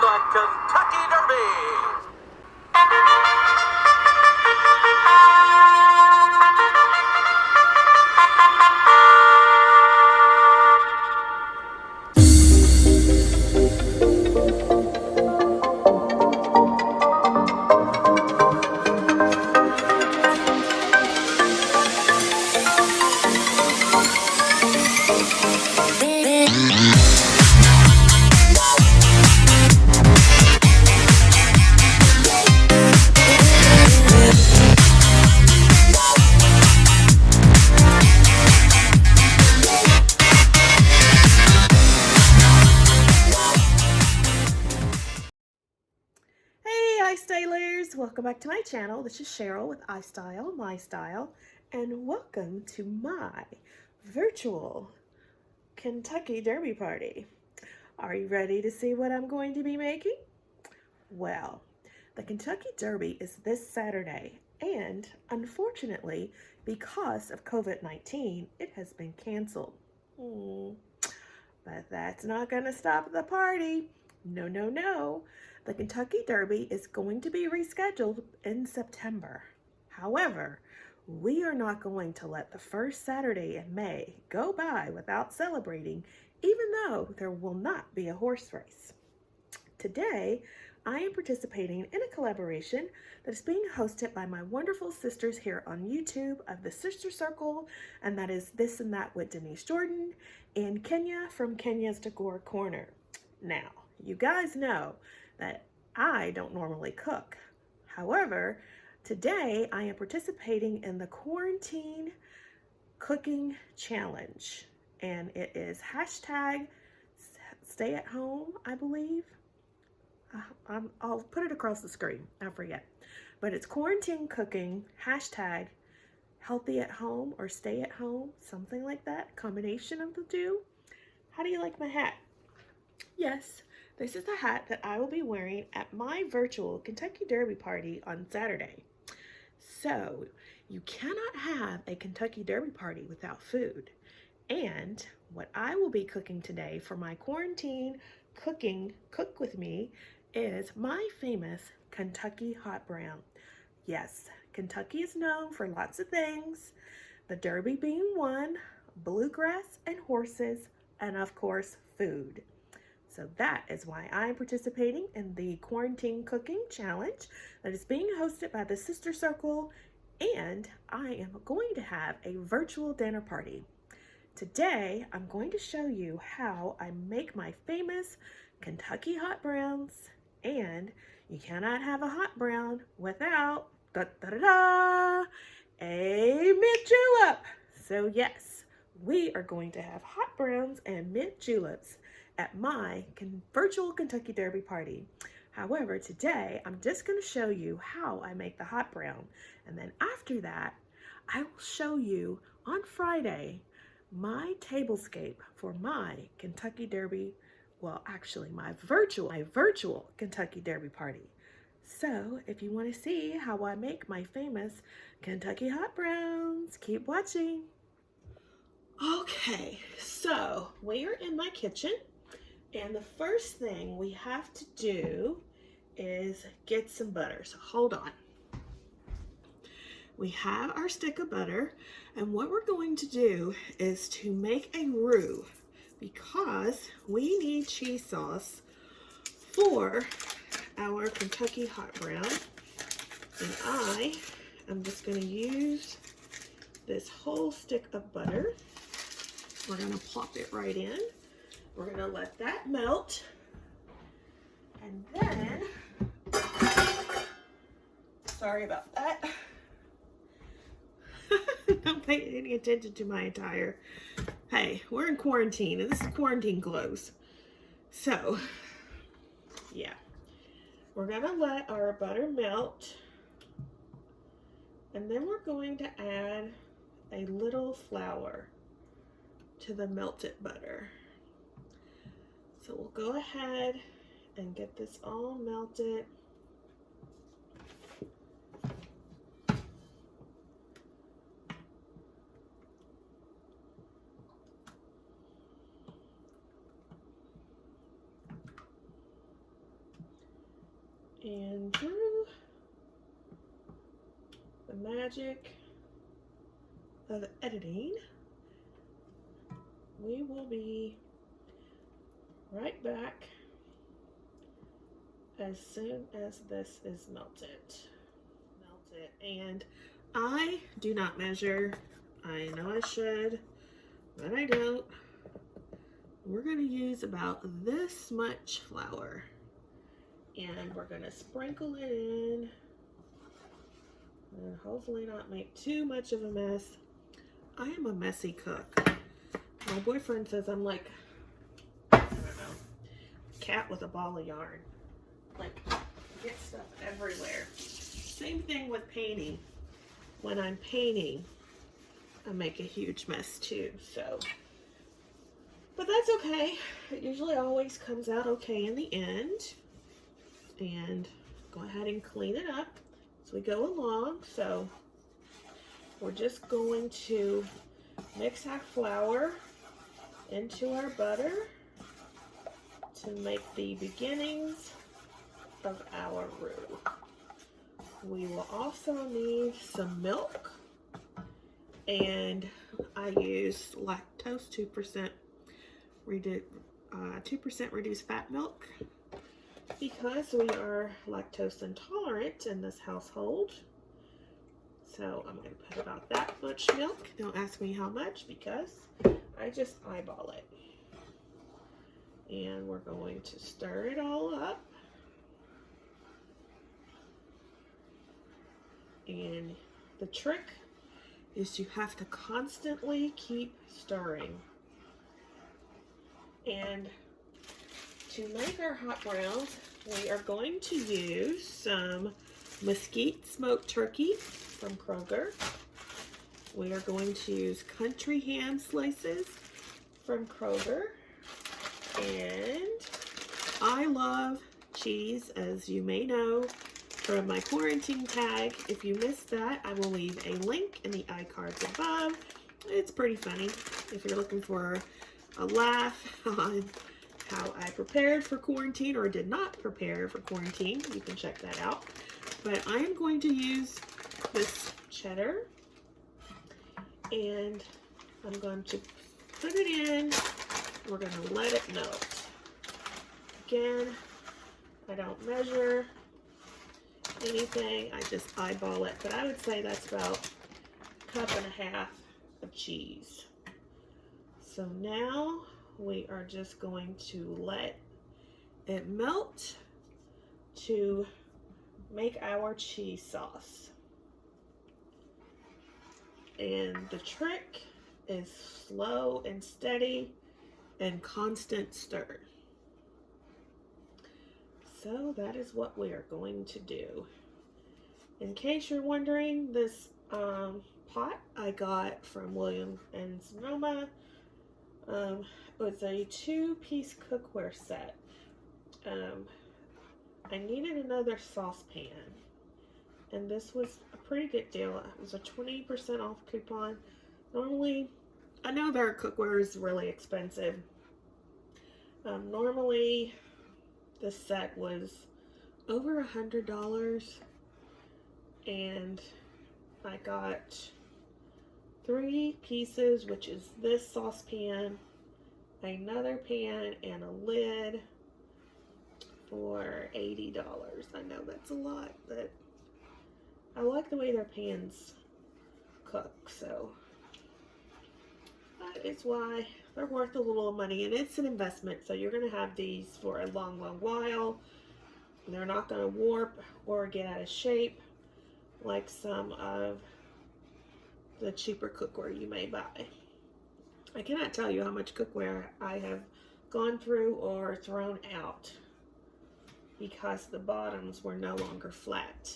the Kentucky Derby. iSTYLERS, welcome back to my channel. This is Sheryl with iSTYLEMYSTYLE, and welcome to my virtual Kentucky Derby party. Are you ready to see what I'm going to be making? Well, the Kentucky Derby is this Saturday, and unfortunately, because of COVID-19, it has been canceled. But that's not going to stop the party. No, no, no. The Kentucky Derby is going to be rescheduled in September. However, we are not going to let the first Saturday in May go by without celebrating, even though there will not be a horse race. Today, I am participating in a collaboration that is being hosted by my wonderful sisters here on YouTube of the Sister Circle, and that is This and That with Denise Jordan and Kenya from Kenya's Decor Corner. Now, you guys know that I don't normally cook. However, today I am participating in the quarantine cooking challenge, and it is hashtag stay at home, I believe. I'll put it across the screen, I forget. But it's quarantine cooking, hashtag healthy at home or stay at home, something like that, combination of the two. How do you like my hat? Yes, this is the hat that I will be wearing at my virtual Kentucky Derby party on Saturday. So, you cannot have a Kentucky Derby party without food. And what I will be cooking today for my quarantine cook with me is my famous Kentucky hot brown. Yes, Kentucky is known for lots of things, the Derby being one, bluegrass and horses, and of course, food. So that is why I'm participating in the quarantine cooking challenge that is being hosted by the Sister Circle, and I am going to have a virtual dinner party. Today, I'm going to show you how I make my famous Kentucky hot browns, and you cannot have a hot brown without a mint julep. So yes, we are going to have hot browns and mint juleps at my virtual Kentucky Derby party. However, today I'm just going to show you how I make the hot brown, and then after that, I will show you on Friday my tablescape for my Kentucky Derby, well, actually my virtual Kentucky Derby party. So if you want to see how I make my famous Kentucky hot browns, keep watching. Okay, so we are in my kitchen, and the first thing we have to do is get some butter. So hold on. We have our stick of butter, and what we're going to do is to make a roux, because we need cheese sauce for our Kentucky hot brown. And I am just going to use this whole stick of butter. We're going to plop it right in. We're going to let that melt. And then, sorry about that. Don't pay any attention to my attire. Hey, we're in quarantine, and this is quarantine clothes. So, yeah. We're going to let our butter melt. And then we're going to add a little flour to the melted butter. So we'll go ahead and get this all melted. And through the magic of editing, we will be right back as soon as this is melted. And I do not measure. I know I should, but I don't. We're going to use about this much flour, and we're going to sprinkle it in and hopefully not make too much of a mess. I am a messy cook. My boyfriend says I'm like, I don't know, cat with a ball of yarn. Like, get stuff everywhere. Same thing with painting. When I'm painting, I make a huge mess too, so. But that's okay. It usually always comes out okay in the end. And go ahead and clean it up as we go along. So we're just going to mix our flour into our butter to make the beginnings of our roux. We will also need some milk, and I use lactose 2% reduced fat milk because we are lactose intolerant in this household. So I'm going to put about that much milk. Don't ask me how much because I just eyeball it. And we're going to stir it all up. And the trick is you have to constantly keep stirring. And to make our hot browns, we are going to use some mesquite smoked turkey from Kroger. We are going to use country ham slices from Kroger. And I love cheese, as you may know from my quarantine tag. If you missed that, I will leave a link in the iCards above. It's pretty funny if you're looking for a laugh on how I prepared for quarantine or did not prepare for quarantine. You can check that out. But I am going to use this cheddar, and I'm going to put it in. We're going to let it melt. Again, I don't measure anything. I just eyeball it. But I would say that's about a cup and a half of cheese. So now we are just going to let it melt to make our cheese sauce. And the trick is slow and steady and constant stir. So that is what we are going to do. In case you're wondering, this pot I got from Williams and Sonoma. It was a 2-piece cookware set. I needed another saucepan, and this was a pretty good deal. It was a 20% off coupon. Normally, I know their cookware is really expensive. Normally, this set was over $100, and I got 3 pieces, which is this saucepan, another pan, and a lid for $80. I know that's a lot, but I like the way their pans cook, so that is why they're worth a little money, and it's an investment, so you're going to have these for a long, long while. They're not going to warp or get out of shape like some of the cheaper cookware you may buy. I cannot tell you how much cookware I have gone through or thrown out because the bottoms were no longer flat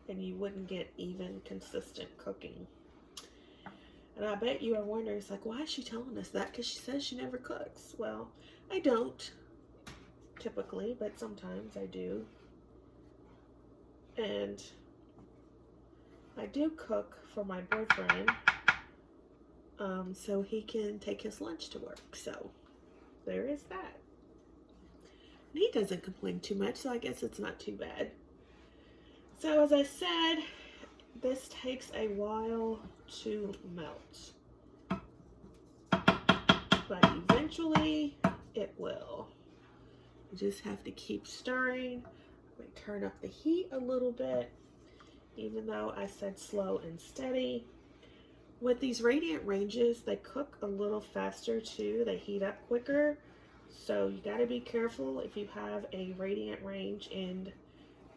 and you wouldn't get even consistent cooking. And I bet you are wondering, it's like, why is she telling us that? Because she says she never cooks. Well, I don't typically, but sometimes I do. And I do cook for my boyfriend so he can take his lunch to work. So there is that. And he doesn't complain too much, so I guess it's not too bad. So as I said, this takes a while to melt, but eventually it will. You just have to keep stirring. I'm going to turn up the heat a little bit, even though I said slow and steady. With these radiant ranges, they cook a little faster too. They heat up quicker. So you got to be careful if you have a radiant range and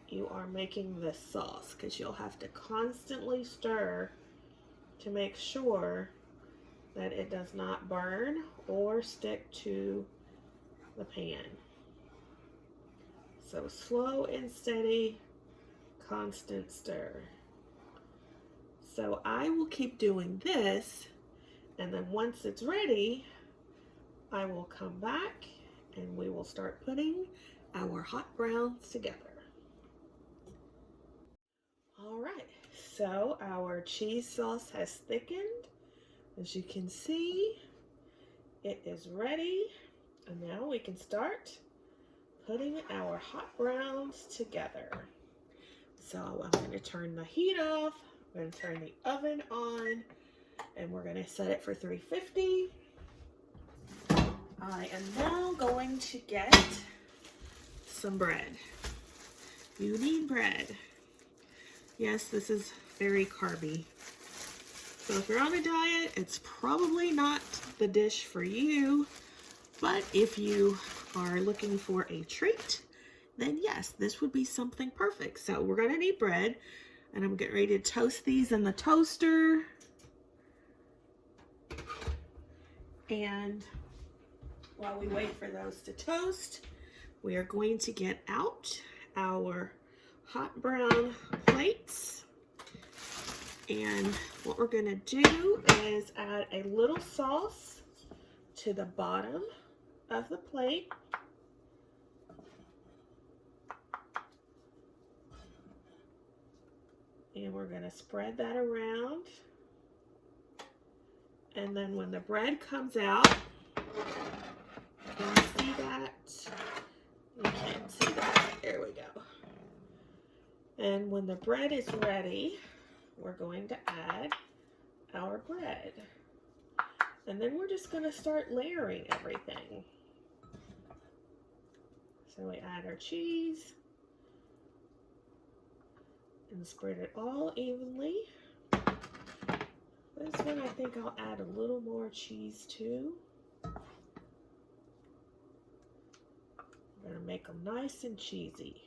you are making this sauce, because you'll have to constantly stir to make sure that it does not burn or stick to the pan. So slow and steady, constant stir. So I will keep doing this, and then once it's ready, I will come back and we will start putting our hot browns together. All right, so our cheese sauce has thickened. As you can see, it is ready. And now we can start putting our hot browns together. So I'm going to turn the heat off. I'm going to turn the oven on, and we're going to set it for 350. I am now going to get some bread. You need bread. Yes, this is very carby. So if you're on a diet, it's probably not the dish for you. But if you are looking for a treat, then yes, this would be something perfect. So we're going to need bread, and I'm getting ready to toast these in the toaster. And while we wait for those to toast, we are going to get out our hot brown plates. And what we're going to do is add a little sauce to the bottom of the plate. And we're going to spread that around. And then when the bread comes out, can you see that? You can't see that. There we go. And when the bread is ready, we're going to add our bread. And then we're just going to start layering everything. So we add our cheese and spread it all evenly. This one I think I'll add a little more cheese too. I'm going to make them nice and cheesy.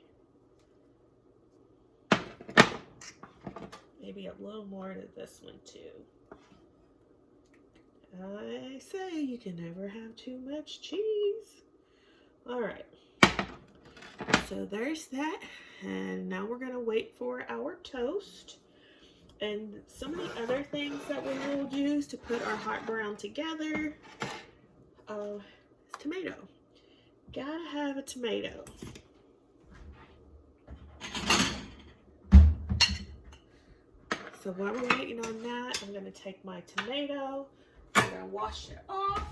Maybe a little more to this one too. I say you can never have too much cheese. All right. So there's that. And now we're going to wait for our toast. And some of the other things that we will use to put our hot brown together is tomato. Gotta have a tomato. So while we're waiting on that, I'm going to take my tomato. I'm going to wash it off.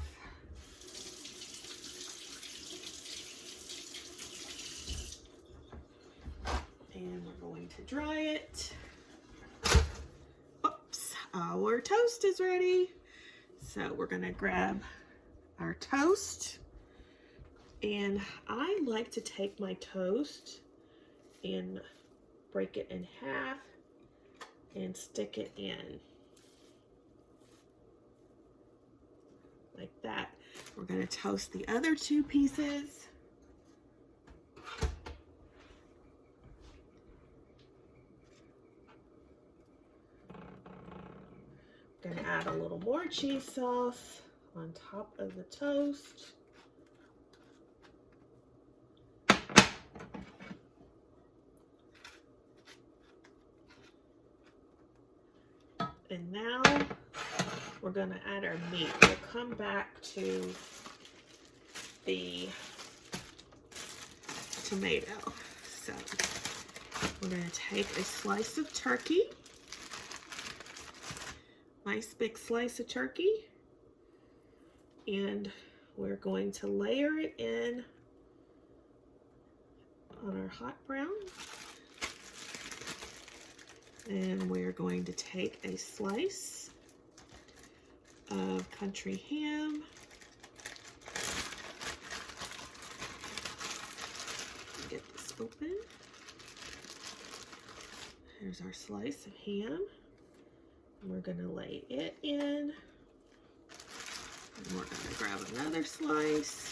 And we're going to dry it. Oops, our toast is ready. So we're going to grab our toast. And I like to take my toast and break it in half and stick it in. Like that. We're going to toast the other two pieces. Going to add a little more cheese sauce on top of the toast. And now we're going to add our meat. We'll come back to the tomato. So we're going to take a slice of turkey. Nice big slice of turkey. And we're going to layer it in on our hot brown. And we're going to take a slice of country ham. Get this open. Here's our slice of ham. And we're going to lay it in. And we're going to grab another slice.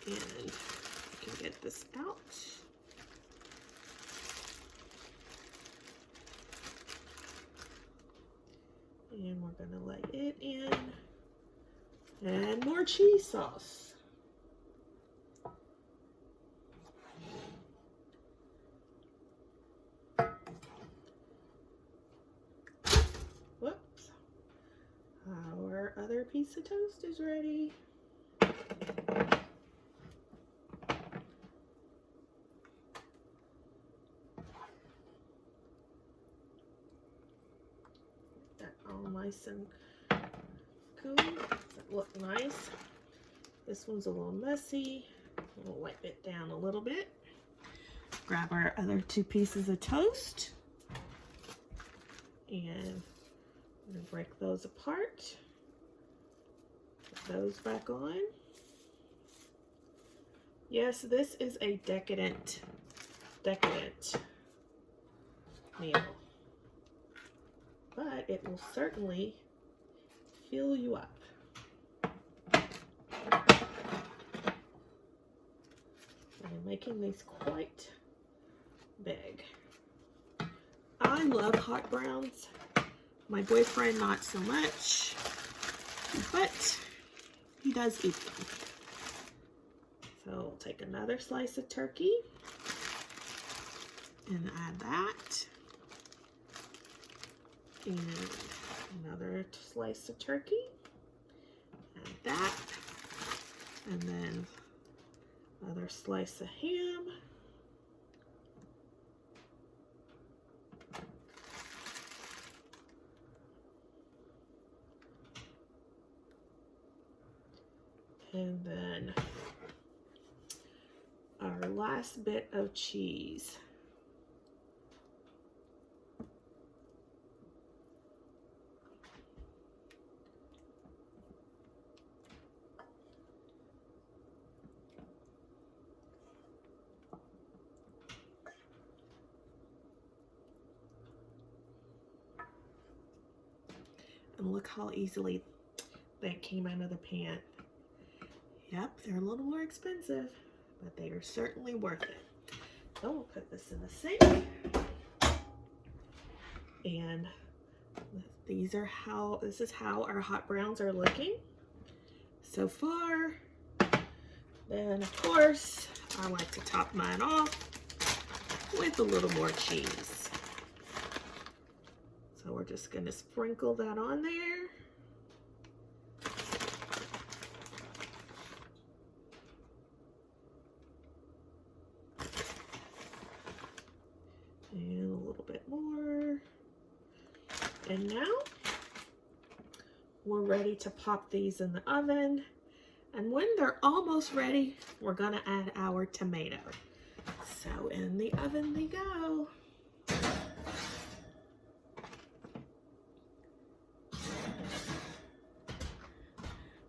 And we can get this out. And we're going to lay it in. And more cheese sauce. Whoops. Our other piece of toast is ready. That all nice and cool. Does it look nice? This one's a little messy. We'll wipe it down a little bit. Grab our other two pieces of toast. And I'm going to break those apart. Put those back on. Yes, this is a decadent meal. But it will certainly fill you up. I'm making these quite big. I love hot browns. My boyfriend not so much, but he does eat them. So we'll take another slice of turkey and add that. And another slice of turkey, add that, and then another slice of ham. And then our last bit of cheese. And look how easily that came out of the pan. Yep, they're a little more expensive, but they are certainly worth it. So we'll put this in the sink. And this is how our hot browns are looking so far. Then of course, I like to top mine off with a little more cheese. So we're just gonna sprinkle that on there. And a little bit more. And now we're ready to pop these in the oven. And when they're almost ready, we're gonna add our tomato. So in the oven they go.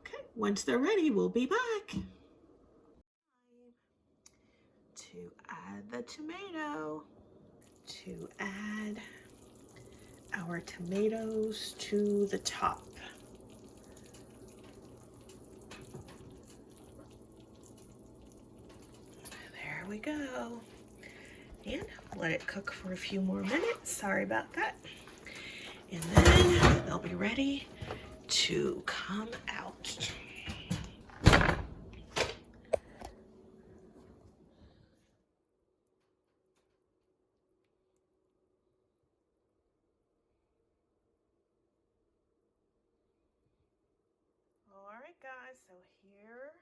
Okay, once they're ready, we'll be back. To add the tomato. To add our tomatoes to the top. There we go. And let it cook for a few more minutes. Sorry about that. And then they'll be ready to come out. Alright guys, so here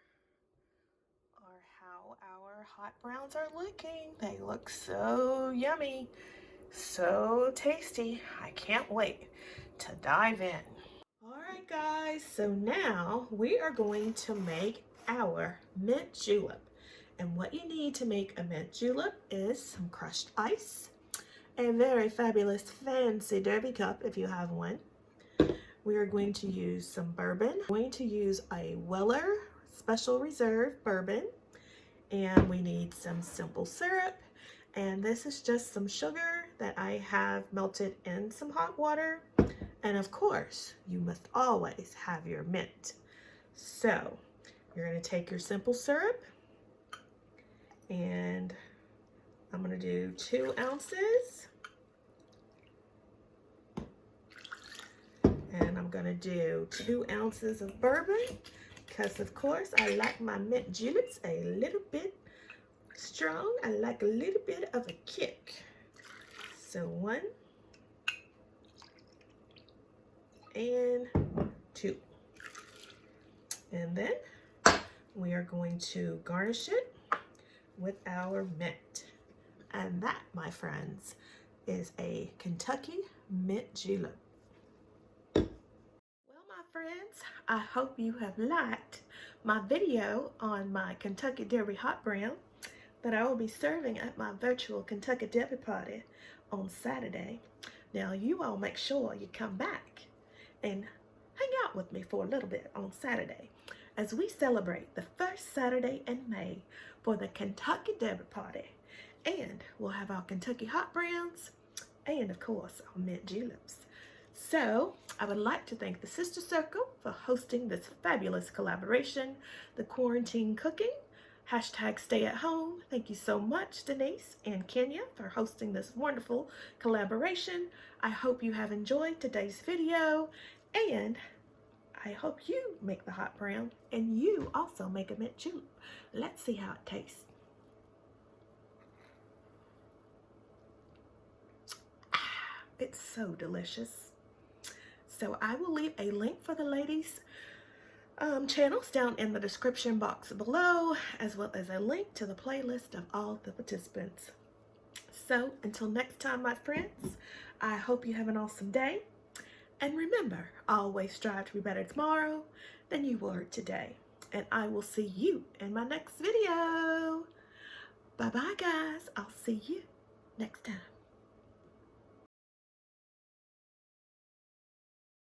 are how our hot browns are looking. They look so yummy, so tasty. I can't wait to dive in. Alright guys, so now we are going to make our mint julep. And what you need to make a mint julep is some crushed ice, a very fabulous fancy derby cup if you have one. We are going to use some bourbon. We're going to use a Weller Special Reserve bourbon, and we need some simple syrup, and this is just some sugar that I have melted in some hot water, and of course you must always have your mint. So you're going to take your simple syrup, and I'm going to do 2 ounces, and I'm going to do 2 ounces of bourbon, because of course I like my mint juleps a little bit strong. I like a little bit of a kick. So 1 and 2. And then we are going to garnish it with our mint. And that, my friends, is a Kentucky mint julep. Well, my friends, I hope you have liked my video on my Kentucky Derby hot brown that I will be serving at my virtual Kentucky Derby party on Saturday. Now, you all make sure you come back and hang out with me for a little bit on Saturday as we celebrate the first Saturday in May for the Kentucky Derby party. And we'll have our Kentucky hot browns and, of course, our mint juleps. So, I would like to thank the Sister Circle for hosting this fabulous collaboration, the quarantine cooking, #stay at home. Thank you so much, Denise and Kenya, for hosting this wonderful collaboration. I hope you have enjoyed today's video, and I hope you make the hot brown and you also make a mint julep. Let's see how it tastes. It's so delicious. So I will leave a link for the ladies' channels down in the description box below, as well as a link to the playlist of all the participants. So until next time, my friends, I hope you have an awesome day. And remember, always strive to be better tomorrow than you were today. And I will see you in my next video. Bye-bye, guys. I'll see you next time.